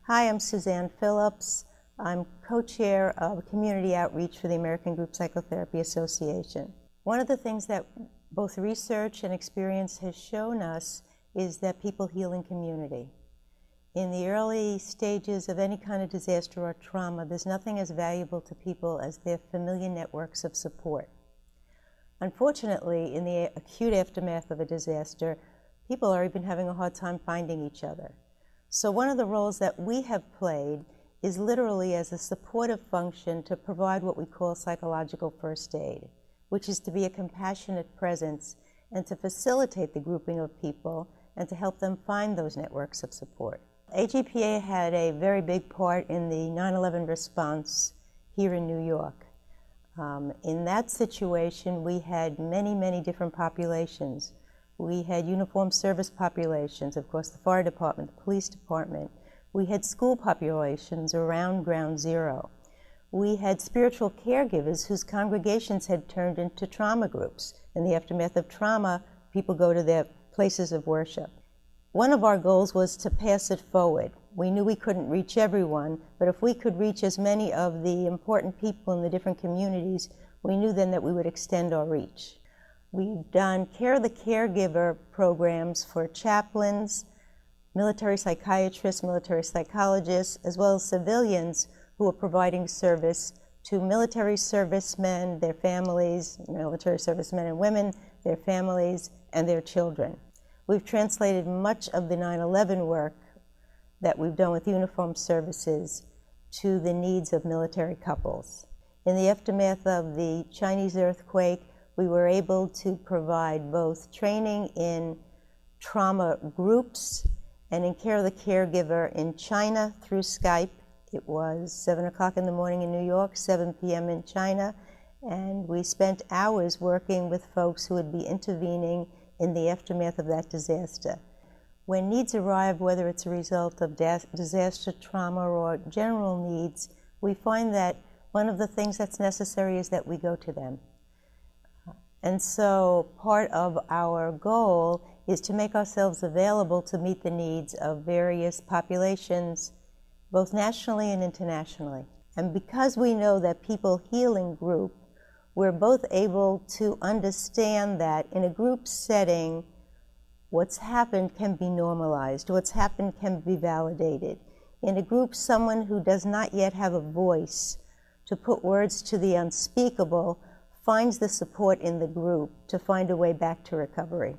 Hi, I'm Suzanne Phillips. I'm co-chair of Community Outreach for the American Group Psychotherapy Association. One of the things that both research and experience has shown us is that people heal in community. In the early stages of any kind of disaster or trauma, there's nothing as valuable to people as their familiar networks of support. Unfortunately, in the acute aftermath of a disaster, people are even having a hard time finding each other. So one of the roles that we have played is literally as a supportive function to provide what we call psychological first aid, which is to be a compassionate presence and to facilitate the grouping of people and to help them find those networks of support. AGPA had a very big part in the 9/11 response here in New York. In that situation, we had many different populations. We had uniformed service populations, of course, the fire department, the police department. We had school populations around Ground Zero. We had spiritual caregivers whose congregations had turned into trauma groups. In the aftermath of trauma, people go to their places of worship. One of our goals was to pass it forward. We knew we couldn't reach everyone, but if we could reach as many of the important people in the different communities, we knew then that we would extend our reach. We've done care of the caregiver programs for chaplains, military psychiatrists, military psychologists, as well as civilians who are providing service to military servicemen, their families, military servicemen and women, their families, and their children. We've translated much of the 9/11 work that we've done with uniformed services to the needs of military couples. In the aftermath of the Chinese earthquake, we were able to provide both training in trauma groups and in care of the caregiver in China through Skype. It was 7 o'clock in the morning in New York, 7 p.m. in China, and we spent hours working with folks who would be intervening in the aftermath of that disaster. When needs arrive, whether it's a result of disaster trauma or general needs, we find that one of the things that's necessary is that we go to them. And so part of our goal is to make ourselves available to meet the needs of various populations, both nationally and internationally. And because we know that people heal in group, we're both able to understand that in a group setting, what's happened can be normalized, what's happened can be validated. In a group, someone who does not yet have a voice to put words to the unspeakable finds the support in the group to find a way back to recovery.